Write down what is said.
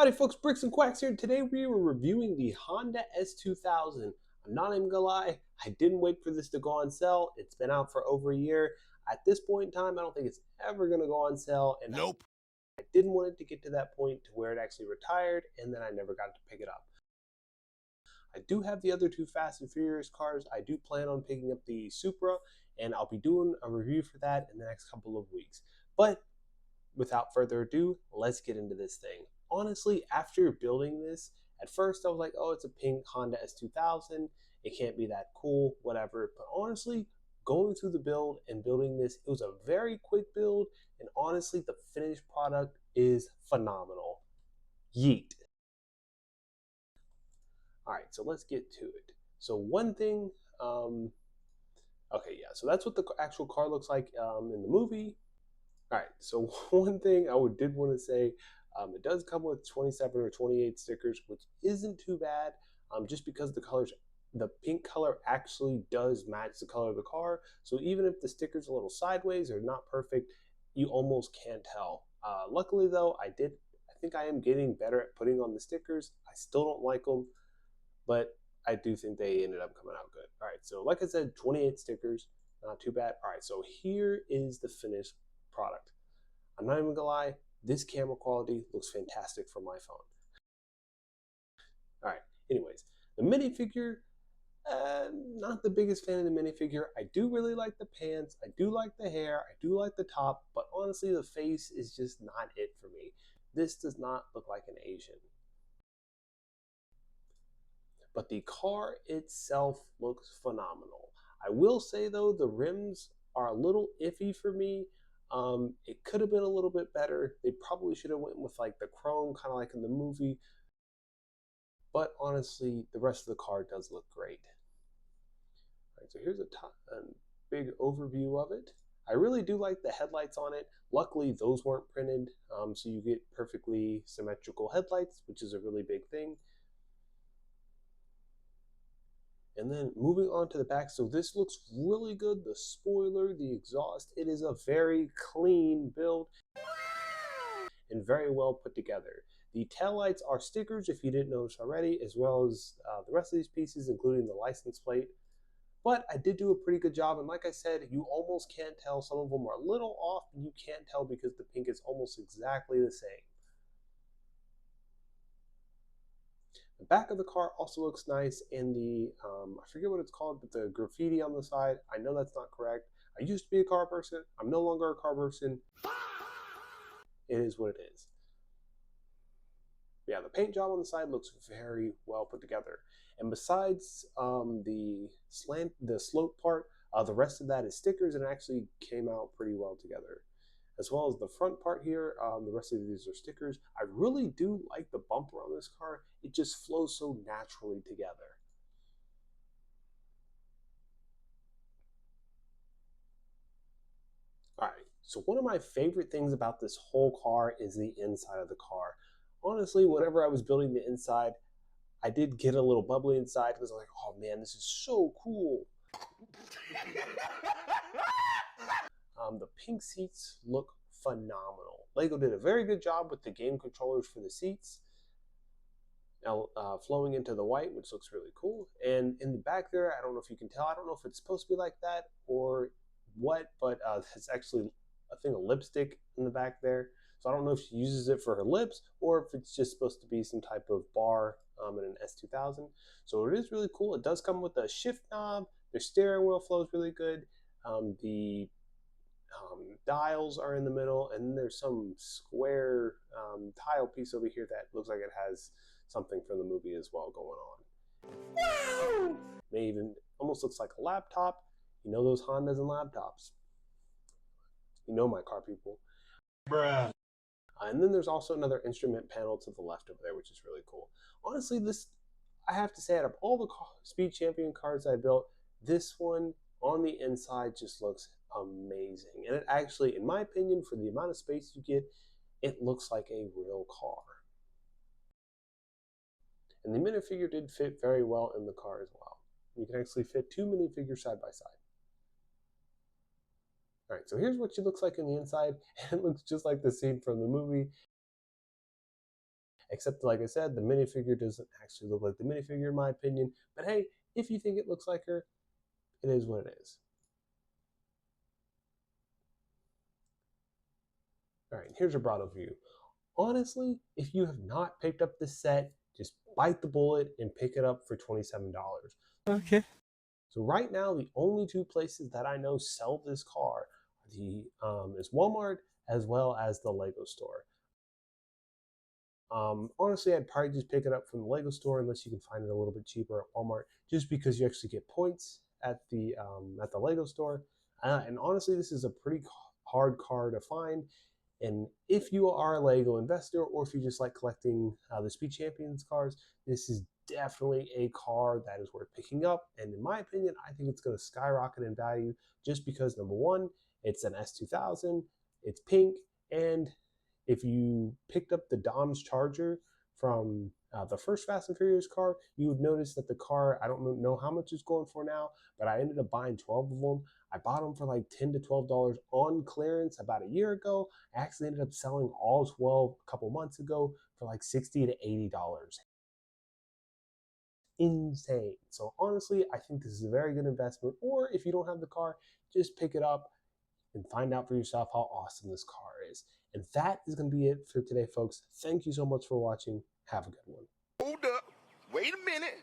Howdy folks, Bricks and Quacks here. Today we were reviewing the Honda S2000. I'm not even gonna lie, I didn't wait for this to go on sale. It's been out for over a year. At this point in time, I don't think it's ever gonna go on sale, and Nope. I didn't want it to get to that point to where it actually retired, and then I never got to pick it up. I do have the other two Fast and Furious cars. I do plan on picking up the Supra, and I'll be doing a review for that in the next couple of weeks. But without further ado, let's get into this thing. Honestly, after building this, at first I was like, oh, it's a pink Honda S2000. It can't be that cool, whatever. But honestly, going through the build and building this, it was a very quick build. And honestly, the finished product is phenomenal. Yeet. All right, so let's get to it. So one thing, okay, yeah, so that's what the actual car looks like in the movie. All right, so one thing I did want to say, it does come with 27 or 28 stickers, which isn't too bad, just because the pink color actually does match the color of the car. So even if the sticker's a little sideways or not perfect, you almost can't tell. Luckily though, I think I am getting better at putting on the stickers. I still don't like them, but I do think they ended up coming out good. All right, so like I said, 28 stickers, not too bad. All right, so here is the finished product. I'm not even gonna lie, this camera quality looks fantastic for my phone. All right, anyways, the minifigure, not the biggest fan of the minifigure. I do really like the pants, I do like the hair, I do like the top, but honestly, the face is just not it for me. This does not look like an Asian. But the car itself looks phenomenal. I will say though, the rims are a little iffy for me. It could have been a little bit better. They probably should have went with like the chrome, kind of like in the movie. But honestly, the rest of the car does look great. All right, so here's a big overview of it. I really do like the headlights on it. Luckily, those weren't printed, so you get perfectly symmetrical headlights, which is a really big thing. And then moving on to the back, so this looks really good. The spoiler, the exhaust, it is a very clean build and very well put together. The taillights are stickers, if you didn't notice already, as well as the rest of these pieces, including the license plate. But I did do a pretty good job, and like I said, you almost can't tell. Some of them are a little off, and you can't tell because the pink is almost exactly the same. The back of the car also looks nice, and the, I forget what it's called, but the graffiti on the side, I know that's not correct. I used to be a car person. I'm no longer a car person. It is what it is. Yeah, the paint job on the side looks very well put together. And besides the slope part, the rest of that is stickers and it actually came out pretty well together. As well as the front part here, the rest of these are stickers. I really do like the bumper on this car. It just flows so naturally together. All right, so one of my favorite things about this whole car is the inside of the car. Honestly, whenever I was building the inside, I did get a little bubbly inside because I was like, oh man, this is so cool. The pink seats look phenomenal. Lego did a very good job with the game controllers for the seats. Now flowing into the white, which looks really cool. And in the back there, I don't know if you can tell, I don't know if it's supposed to be like that or what, but it's actually a thing of lipstick in the back there. So I don't know if she uses it for her lips or if it's just supposed to be some type of bar in an S2000. So it is really cool. It does come with a shift knob. The steering wheel flows really good. The dials are in the middle, and then there's some square tile piece over here that looks like it has something from the movie as well going on. Wow! May even almost looks like a laptop. You know those Hondas and laptops. You know my car people. Bruh. And then there's also another instrument panel to the left over there, which is really cool. Honestly, this, I have to say, out of all the Speed Champion cars I built, this one on the inside just looks amazing. And it actually, in my opinion, for the amount of space you get, it looks like a real car. And the minifigure did fit very well in the car as well. You can actually fit two minifigures side by side. All right, so here's what she looks like in the inside. It looks just like the scene from the movie. except like I said, the minifigure doesn't actually look like the minifigure in my opinion. But hey, if you think it looks like her, it is what it is. All right, here's a broad overview. Honestly, if you have not picked up this set, just bite the bullet and pick it up for $27. Okay. So right now, the only two places that I know sell this car is Walmart as well as the Lego store. Honestly, I'd probably just pick it up from the Lego store unless you can find it a little bit cheaper at Walmart, just because you actually get points at the Lego store. And honestly, this is a pretty hard car to find. And if you are a Lego investor, or if you just like collecting the Speed Champions cars, this is definitely a car that is worth picking up. And in my opinion, I think it's going to skyrocket in value just because number one, it's an S2000, it's pink, and if you picked up the Dom's Charger from the first Fast and Furious car, you would notice that the car, I don't know how much it's going for now, but I ended up buying 12 of them. I bought them for like $10 to $12 on clearance about a year ago. I actually ended up selling all 12 a couple months ago for like $60 to $80. Insane. So honestly, I think this is a very good investment. Or if you don't have the car, just pick it up and find out for yourself how awesome this car is. And that is going to be it for today, folks. Thank you so much for watching. Have a good one. Hold up. Wait a minute.